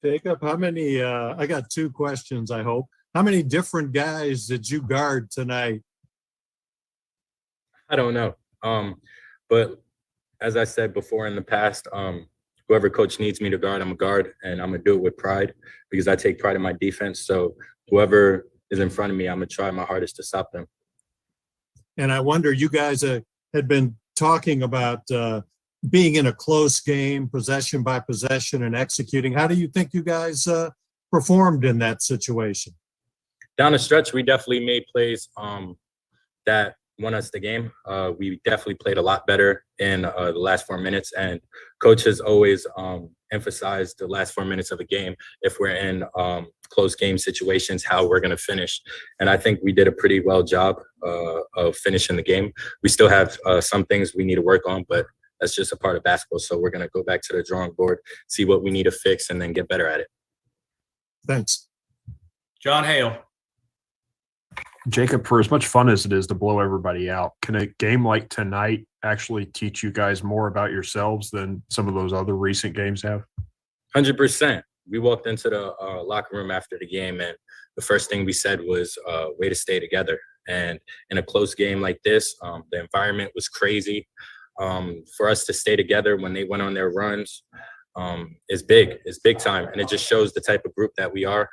Jacob, how many, I got two questions, I hope. How many different guys did you guard tonight? I don't know. But as I said before in the past, whoever coach needs me to guard, I'm a guard, and I'm gonna do it with pride because I take pride in my defense. So whoever is in front of me, I'm gonna try my hardest to stop them. And I wonder, you guys had been talking about being in a close game, possession by possession, and executing. How do you think you guys performed in that situation? Down the stretch, we definitely made plays that won us the game. We definitely played a lot better in the last 4 minutes, and coach has always emphasized the last 4 minutes of a game. If we're in close game situations, how we're going to finish. And I think we did a pretty well job of finishing the game. We still have some things we need to work on, but that's just a part of basketball. So we're going to go back to the drawing board, see what we need to fix, and then get better at it. Thanks. John Hale. Jacob, for as much fun as it is to blow everybody out, can a game like tonight actually teach you guys more about yourselves than some of those other recent games have? 100%. We walked into the locker room after the game, and the first thing we said was way to stay together. And in a close game like this, the environment was crazy. For us to stay together when they went on their runs is big. It's big time. And it just shows the type of group that we are.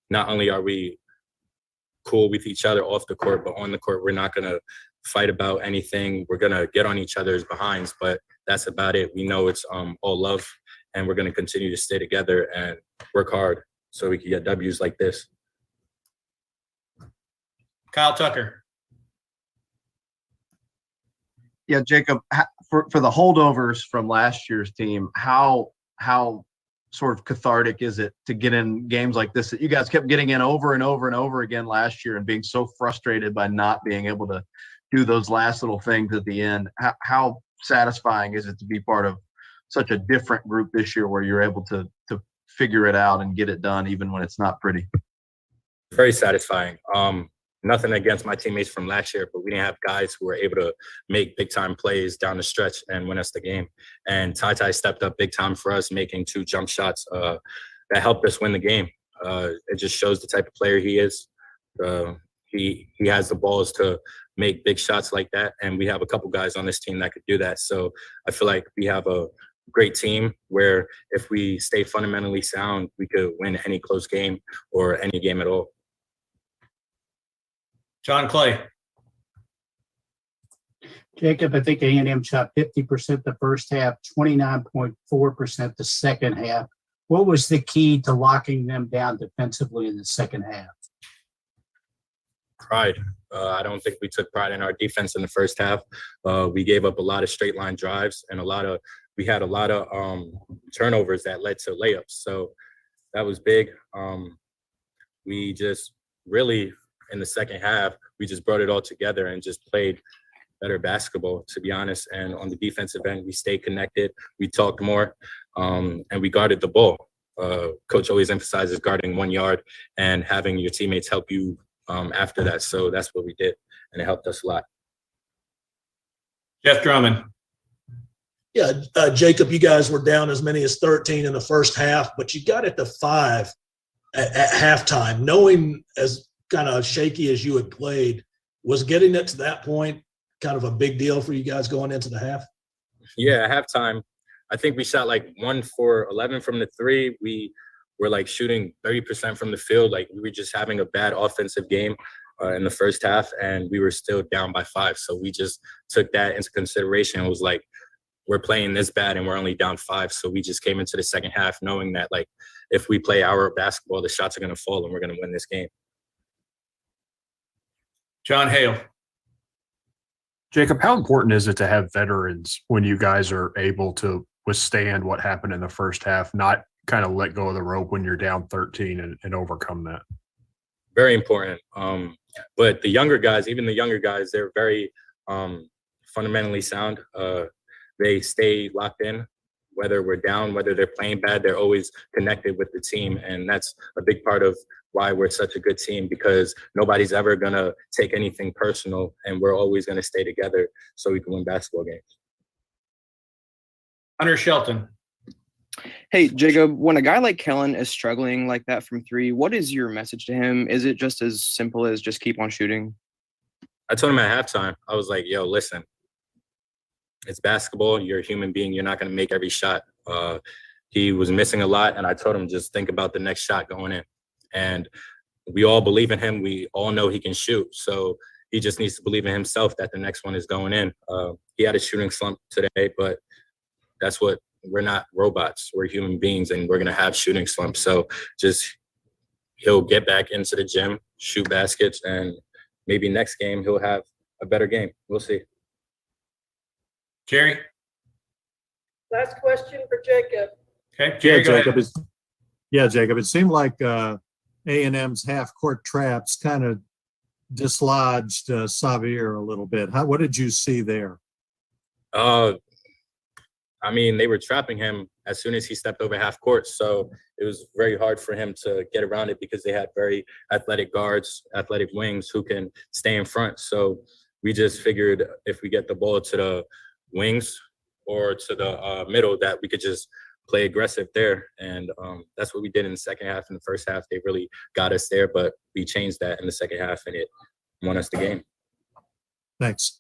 Not only are we cool with each other off the court, but on the court, we're not going to fight about anything. We're going to get on each other's behinds, but that's about it. We know it's all love, and we're going to continue to stay together and work hard so we can get W's like this. Kyle Tucker. Yeah, Jacob, for the holdovers from last year's team, how sort of cathartic is it to get in games like this that you guys kept getting in over and over and over again last year and being so frustrated by not being able to do those last little things at the end? How satisfying is it to be part of such a different group this year where you're able to figure it out and get it done even when it's not pretty? Very satisfying. Nothing against my teammates from last year, but we didn't have guys who were able to make big time plays down the stretch and win us the game. And Ty stepped up big time for us, making 2 jump shots that helped us win the game. It just shows the type of player he is. He has the balls to make big shots like that, and we have a couple guys on this team that could do that. So I feel like we have a great team where if we stay fundamentally sound, we could win any close game or any game at all. John Clay. Jacob, I think A&M shot 50% the first half, 29.4% the second half. What was the key to locking them down defensively in the second half? Pride. I don't think we took pride in our defense in the first half. We gave up a lot of straight line drives and we had a lot of turnovers that led to layups. So that was big. We just really, in the second half, we just brought it all together and just played better basketball, to be honest. And on the defensive end, we stayed connected. We talked more, and we guarded the ball. Coach always emphasizes guarding 1 yard and having your teammates help you after that. So that's what we did, and it helped us a lot. Jeff Drummond. Yeah, Jacob, you guys were down as many as 13 in the first half, but you got it to 5 at halftime. Knowing as kind of shaky as you had played, was getting it to that point kind of a big deal for you guys going into the half? Yeah, at halftime, I think we shot like 1 for 11 from the 3. We were like shooting 30% from the field. Like we were just having a bad offensive game in the first half, and we were still down by 5. So we just took that into consideration. It was like, we're playing this bad and we're only down 5. So we just came into the second half knowing that like if we play our basketball, the shots are going to fall and we're going to win this game. John Hale. Jacob, how important is it to have veterans when you guys are able to withstand what happened in the first half, not kind of let go of the rope when you're down 13 and overcome that? Very important. But the younger guys, even the younger guys, they're very fundamentally sound. They stay locked in, whether we're down, whether they're playing bad, they're always connected with the team. And that's a big part of why we're such a good team, because nobody's ever going to take anything personal, and we're always going to stay together so we can win basketball games. Hunter Shelton. Hey, Jacob, when a guy like Kellen is struggling like that from three, what is your message to him? Is it just as simple as just keep on shooting? I told him at halftime, I was like, yo, listen, it's basketball. You're a human being. You're not going to make every shot. He was missing a lot, and I told him just think about the next shot going in. And we all believe in him. We all know he can shoot. So he just needs to believe in himself that the next one is going in. He had a shooting slump today, but that's what we're not robots. We're human beings, and we're going to have shooting slumps. So just he'll get back into the gym, shoot baskets, and maybe next game he'll have a better game. We'll see. Jerry. Last question for Jacob. Okay, Jerry, go ahead. Jacob, it seemed like A&M's half-court traps kind of dislodged Xavier a little bit. What did you see there? I mean, they were trapping him as soon as he stepped over half court. So it was very hard for him to get around it because they had very athletic guards, athletic wings who can stay in front. So we just figured if we get the ball to the wings or to the middle, that we could just play aggressive there. And that's what we did in the second half. In the first half, they really got us there, but we changed that in the second half and it won us the game. Thanks.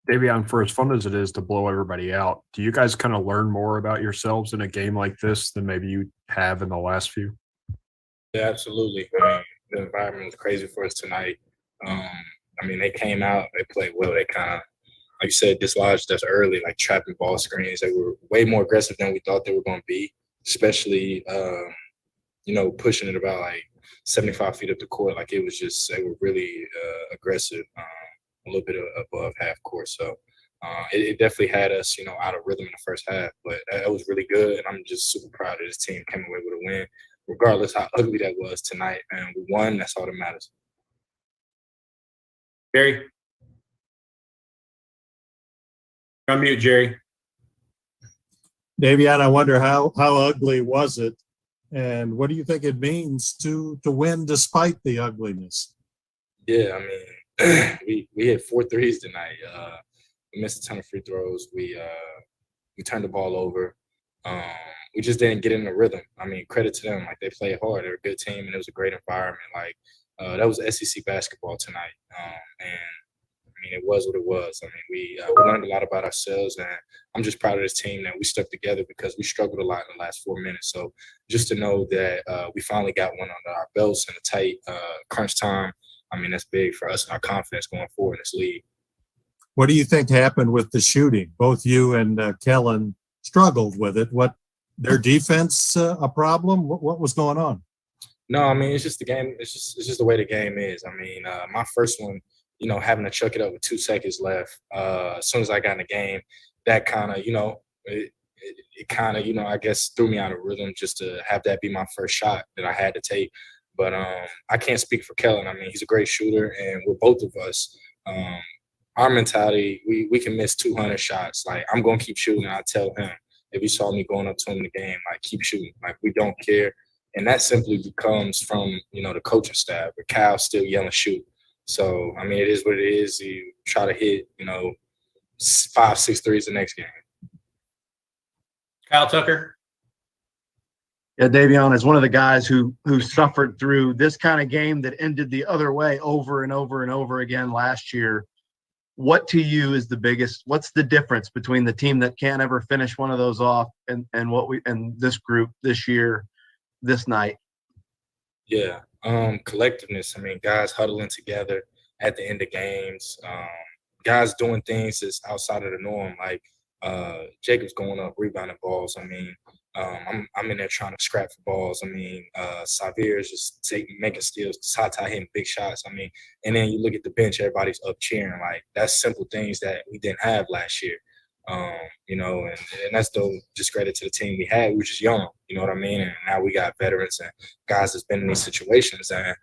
Davion, for as fun as it is to blow everybody out, do you guys kind of learn more about yourselves in a game like this than maybe you have in the last few? Yeah, absolutely. I mean, the environment was crazy for us tonight. I mean, they came out, they played well. They kind of, like you said, dislodged us early, like trapping ball screens. They were way more aggressive than we thought they were going to be, especially, pushing it about like 75 feet up the court. Like it was just, they were really aggressive. A little bit above half court. So it definitely had us, out of rhythm in the first half. But that was really good, and I'm just super proud of this team coming away with a win, regardless how ugly that was tonight. And we won. That's all that matters. Jerry. You're on mute, Jerry. Davion, I wonder how ugly was it, and what do you think it means to win despite the ugliness? Yeah, I mean, we hit 4 threes tonight. We missed a ton of free throws. We turned the ball over. We just didn't get in the rhythm. I mean, credit to them. Like, they played hard. They're a good team, and it was a great environment. Like, that was SEC basketball tonight. And, I mean, it was what it was. I mean, we learned a lot about ourselves, and I'm just proud of this team that we stuck together because we struggled a lot in the last 4 minutes. So just to know that we finally got one under our belts in a tight crunch time, I mean, that's big for us and our confidence going forward in this league. What do you think happened with the shooting? Both you and Kellen struggled with it. What, their defense a problem? What was going on? No, I mean, it's just the game. It's just the way the game is. I mean, my first one, having to chuck it up with 2 seconds left. As soon as I got in the game, that kind of, it kind of, I guess threw me out of rhythm just to have that be my first shot that I had to take. But I can't speak for Kellen. I mean, he's a great shooter, and with both of us, our mentality, we can miss 200 shots. Like, I'm going to keep shooting. I tell him, if he saw me going up to him in the game, like, keep shooting. Like, we don't care. And that simply comes from, the coaching staff. But Cal's still yelling shoot. So, I mean, it is what it is. You try to hit, 5, 6 threes the next game. Kyle Tucker. Yeah, Davion is one of the guys who suffered through this kind of game that ended the other way over and over and over again last year. What to you is what's the difference between the team that can't ever finish one of those off and this group this year, this night? Yeah, collectiveness. I mean, guys huddling together at the end of games, guys doing things that's outside of the norm, like Jacob's going up, rebounding balls. I mean, I'm in there trying to scrap for balls. I mean, Xavier is just making steals, Tata hitting big shots. I mean, and then you look at the bench, everybody's up cheering. Like, that's simple things that we didn't have last year. And that's the discredit to the team we had. We were just young, you know what I mean? And now we got veterans and guys that's been in these situations, and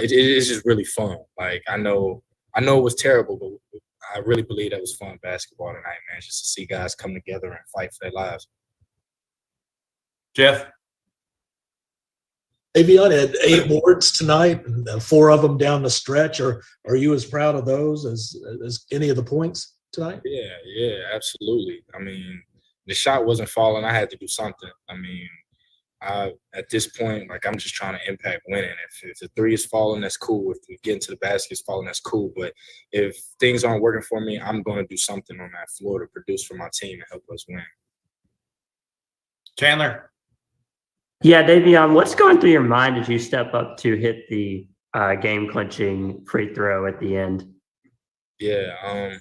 it is just really fun. Like, I know it was terrible, but I really believe that was fun basketball tonight, man. Just to see guys come together and fight for their lives. Jeff. Avion had 8 boards tonight, and 4 of them down the stretch. Are you as proud of those as any of the points tonight? Yeah, absolutely. I mean, the shot wasn't falling. I had to do something. I mean, at this point, like, I'm just trying to impact winning. If the 3 is falling, that's cool. If we get into the basket is falling, that's cool. But if things aren't working for me, I'm going to do something on that floor to produce for my team and help us win. Chandler. Yeah, Davion, what's going through your mind as you step up to hit the game-clinching free throw at the end? Yeah,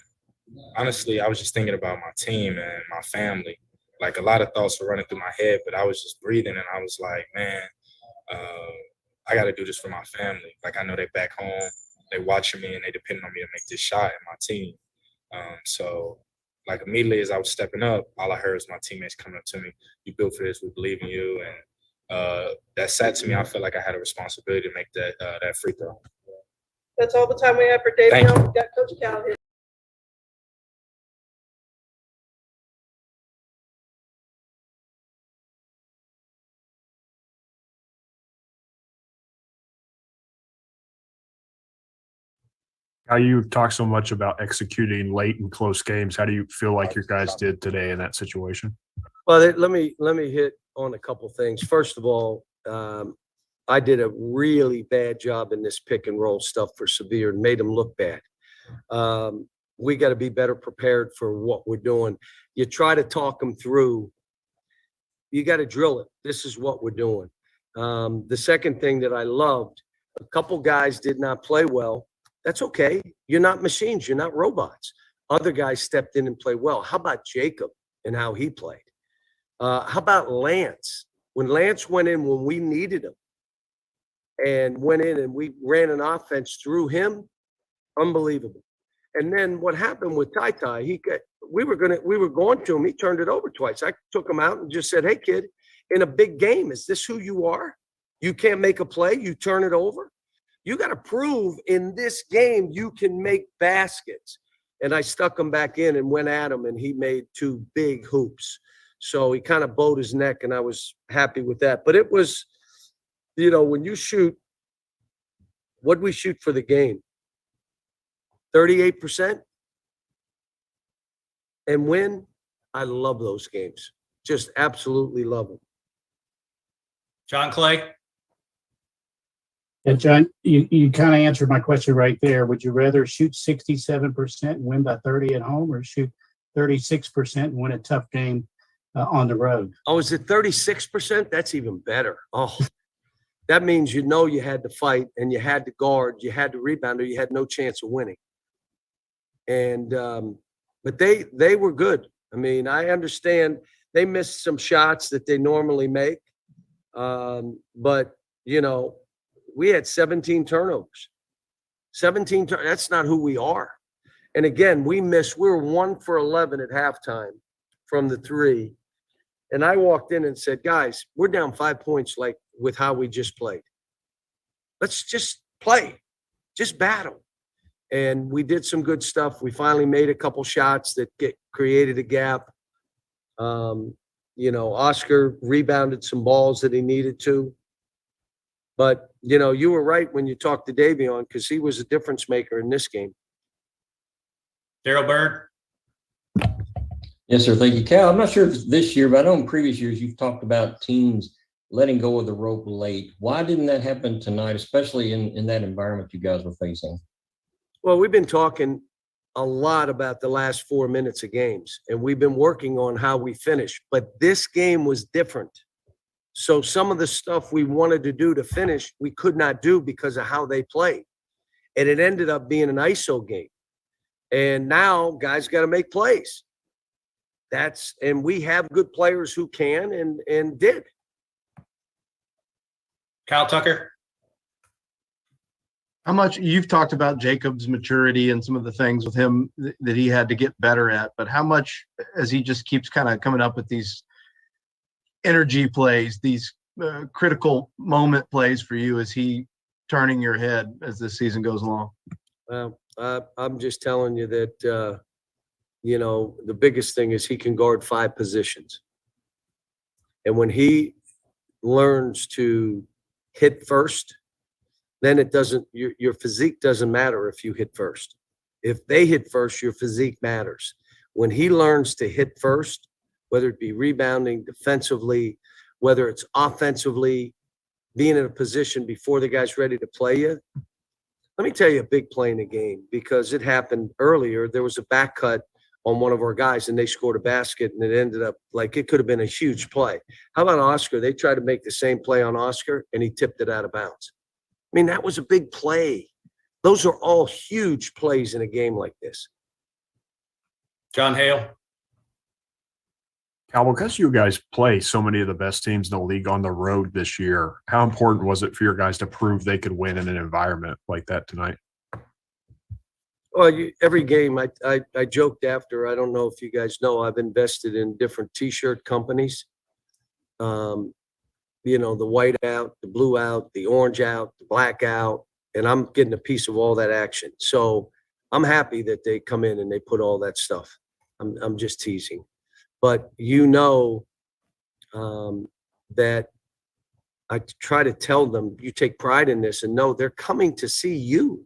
honestly, I was just thinking about my team and my family. Like, a lot of thoughts were running through my head, but I was just breathing, and I was like, man, I got to do this for my family. Like, I know they're back home, they're watching me, and they depend on me to make this shot and my team. So, like, immediately as I was stepping up, all I heard was my teammates coming up to me. You built for this. We believe in you. And that said to me, I felt like I had a responsibility to make that free throw. That's all the time we have for Thank Davion. you. We've got Coach Cal here. How you talk so much about executing late and close games. How do you feel like your guys did today in that situation? Well, let me hit on a couple things. First of all, I did a really bad job in this pick and roll stuff for Severe and made them look bad. We got to be better prepared for what we're doing. You try to talk them through. You got to drill it. This is what we're doing. The second thing that I loved, a couple guys did not play well. That's okay. You're not machines. You're not robots. Other guys stepped in and played well. How about Jacob and how he played? How about Lance? When Lance went in when we needed him and went in and we ran an offense through him, unbelievable. And then what happened with Ty, we were going to him. He turned it over twice. I took him out and just said, hey, kid, in a big game, is this who you are? You can't make a play. You turn it over. You got to prove in this game you can make baskets. And I stuck him back in and went at him, and he made 2 big hoops. So he kind of bowed his neck, and I was happy with that. But it was, when you shoot, what'd we shoot for the game? 38%? And win? I love those games. Just absolutely love them. John Clay. And John, you kind of answered my question right there. Would you rather shoot 67% and win by 30 at home, or shoot 36% and win a tough game on the road? Oh, is it 36%? That's even better. Oh, that means you had to fight and you had to guard, you had to rebound, or you had no chance of winning. And but they were good. I mean, I understand they missed some shots that they normally make, but we had 17 turnovers. 17 that's not who we are. And again, we were 1 for 11 at halftime from the 3. And I walked in and said, guys, we're down 5 points, like, with how we just played. Let's just play, just battle. And we did some good stuff. We finally made a couple shots that created a gap. Oscar rebounded some balls that he needed to. But, you were right when you talked to Davion, because he was a difference maker in this game. Daryl Bird. Yes, sir. Thank you, Cal. I'm not sure if it's this year, but I know in previous years you've talked about teams letting go of the rope late. Why didn't that happen tonight, especially in that environment you guys were facing? Well, we've been talking a lot about the last 4 minutes of games, and we've been working on how we finish. But this game was different. So some of the stuff we wanted to do to finish, we could not do because of how they played. And it ended up being an ISO game. And now guys got to make plays. And we have good players who can and did. Kyle Tucker. How much you've talked about Jacob's maturity and some of the things with him that he had to get better at, but how much, as he just keeps kind of coming up with these energy plays, these critical moment plays for you, is he turning your head as this season goes along? Well, I'm just telling you that, the biggest thing is he can guard 5 positions. And when he learns to hit first, then it doesn't, your physique doesn't matter if you hit first. If they hit first, your physique matters. When he learns to hit first, whether it be rebounding, defensively, whether it's offensively, being in a position before the guy's ready to play you. Let me tell you a big play in the game, because it happened earlier. There was a back cut on one of our guys and they scored a basket, and it ended up like it could have been a huge play. How about Oscar? They tried to make the same play on Oscar and he tipped it out of bounds. I mean, that was a big play. Those are all huge plays in a game like this. John Hale. Cal, because you guys play so many of the best teams in the league on the road this year, how important was it for your guys to prove they could win in an environment like that tonight? Well, every game, I joked after, I don't know if you guys know, I've invested in different T-shirt companies. You know, the white out, the blue out, the orange out, the black out, and I'm getting a piece of all that action. So I'm happy that they come in and they put all that stuff. I'm just teasing. But you know that I try to tell them, you take pride in this, and no, they're coming to see you.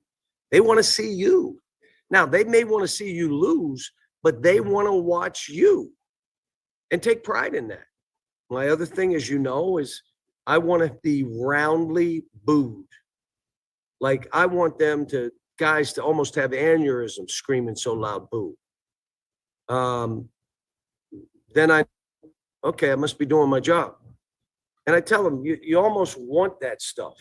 They want to see you. Now, they may want to see you lose, but they want to watch you and take pride in that. My other thing, as you know, is I want to be roundly booed. Like, I want them to, guys to almost have aneurysms screaming so loud, boo. Then okay, I must be doing my job. And I tell them, you almost want that stuff.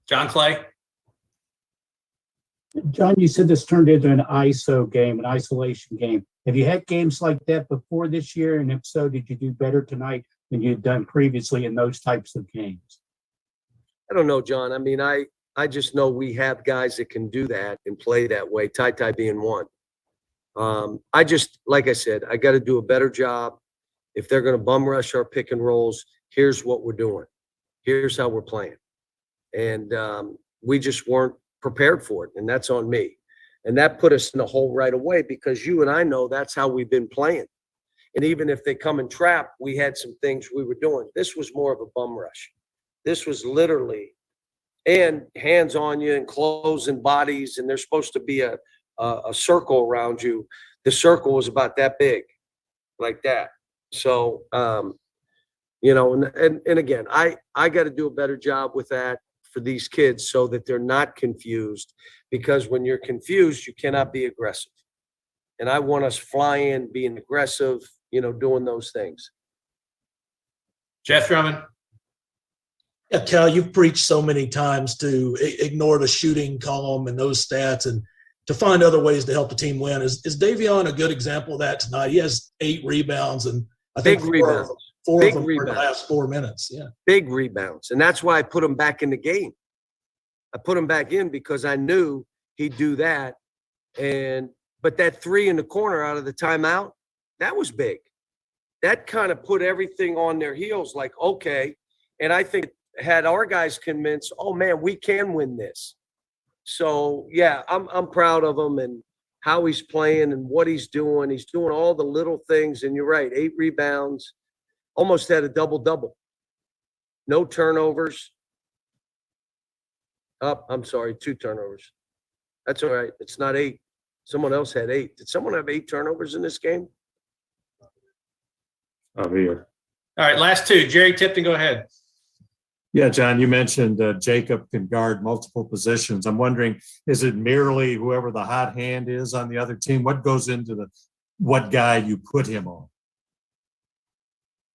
John Clay. John, you said this turned into an ISO game, an isolation game. Have you had games like that before this year? And if so, did you do better tonight than you'd done previously in those types of games? I don't know, John. I mean, I just know we have guys that can do that and play that way, Ty being one. I just, like I said, I got to do a better job. If they're going to bum rush our pick and rolls, here's what we're doing. Here's how we're playing. And we just weren't prepared for it, and that's on me. And that put us in a hole right away, because you and I know that's how we've been playing. And even if they come and trap, we had some things we were doing. This was more of a bum rush. This was literally, and hands on you and clothes and bodies, and there's supposed to be a circle around you. The circle was about that big, like that. So, you know, and again, I got to do a better job with that for these kids so that they're not confused, because when you're confused, you cannot be aggressive. And I want us flying, being aggressive, you know, doing those things. Jeff Drummond. Yeah, Cal, you've preached so many times to ignore the shooting column and those stats and to find other ways to help the team win. Is Davion a good example of that tonight? He has 8 rebounds, and I think Big rebounds. Four Big of them were in the rebounds. last 4 minutes. Yeah. Big rebounds. And that's why I put him back in the game. I put him back in because I knew he'd do that. But that 3 in the corner out of the timeout, that was big. That kind of put everything on their heels, like, okay. And I think had our guys convinced, oh man, we can win this. So yeah, I'm proud of him and how he's playing and what he's doing. He's doing all the little things. And you're right, 8 rebounds, almost had a double-double. No turnovers. I'm sorry, 2 turnovers. That's all right. It's not 8. Someone else had 8. Did someone have 8 turnovers in this game? Here. All right, last 2. Jerry Tipton, go ahead. Yeah, John, you mentioned Jacob can guard multiple positions. I'm wondering, is it merely whoever the hot hand is on the other team? What goes into what guy you put him on?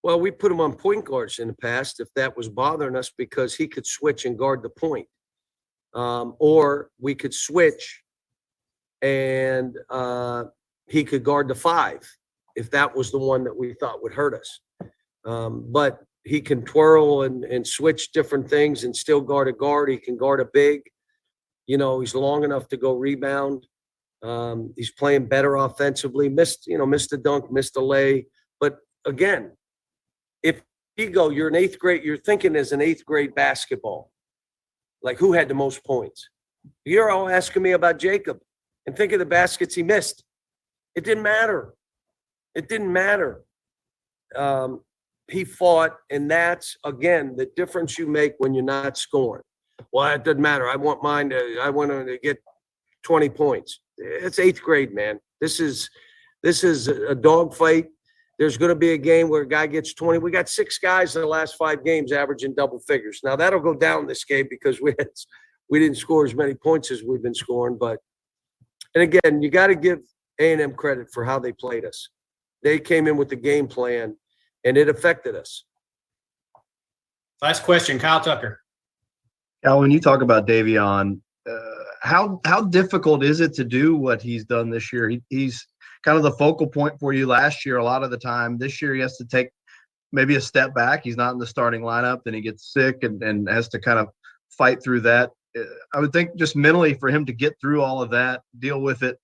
Well, we put him on point guards in the past if that was bothering us, because he could switch and guard the point. Or we could switch and he could guard the 5 if that was the one that we thought would hurt us. But he can twirl and switch different things and still guard a guard. He can guard a big. You know, he's long enough to go rebound. He's playing better offensively. Missed a dunk, missed a lay. But again, if you go, you're an 8th grade, you're thinking as an 8th grade basketball. Like, who had the most points? You're all asking me about Jacob and think of the baskets he missed. It didn't matter. It didn't matter. he fought, and that's, again, the difference you make when you're not scoring. Well, it doesn't matter. I want to get 20 points. It's 8th grade, man. This is a dogfight. There's going to be a game where a guy gets 20. We got 6 guys in the last 5 games averaging double figures. Now, that'll go down this game because we didn't score as many points as we've been scoring. And again, you got to give A&M credit for how they played us. They came in with the game plan, and it affected us. Last question, Kyle Tucker. Cal, when you talk about Davion, how difficult is it to do what he's done this year? He's kind of the focal point for you last year a lot of the time. This year he has to take maybe a step back. He's not in the starting lineup, then he gets sick and has to kind of fight through that. I would think just mentally for him to get through all of that, deal with it,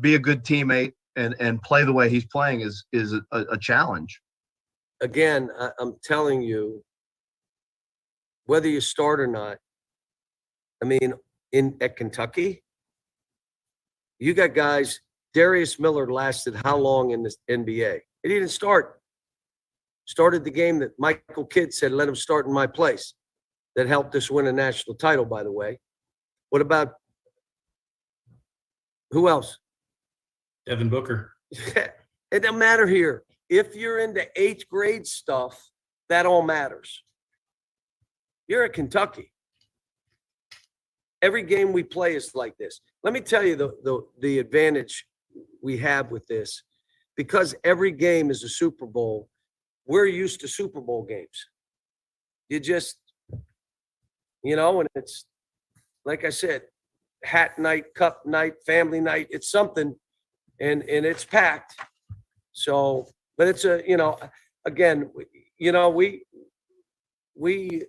be a good teammate, and play the way he's playing is a challenge. Again, I'm telling you, whether you start or not, I mean, at Kentucky, you got guys. Darius Miller lasted how long in the NBA? He didn't start. Started the game that Michael Kidd said, let him start in my place. That helped us win a national title, by the way. What about who else? Devin Booker. It doesn't matter here. If you're into 8th grade stuff, that all matters. You're at Kentucky. Every game we play is like this. Let me tell you the advantage we have with this. Because every game is a Super Bowl, we're used to Super Bowl games. You just, and it's, like I said, hat night, cup night, family night. It's something, and it's packed. So, but it's again, we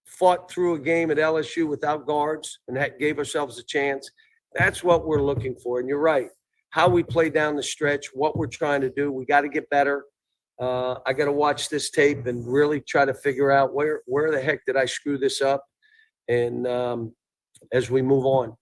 fought through a game at LSU without guards and that gave ourselves a chance. That's what we're looking for. And you're right. How we play down the stretch, what we're trying to do, we got to get better. I got to watch this tape and really try to figure out where the heck did I screw this up? And as we move on.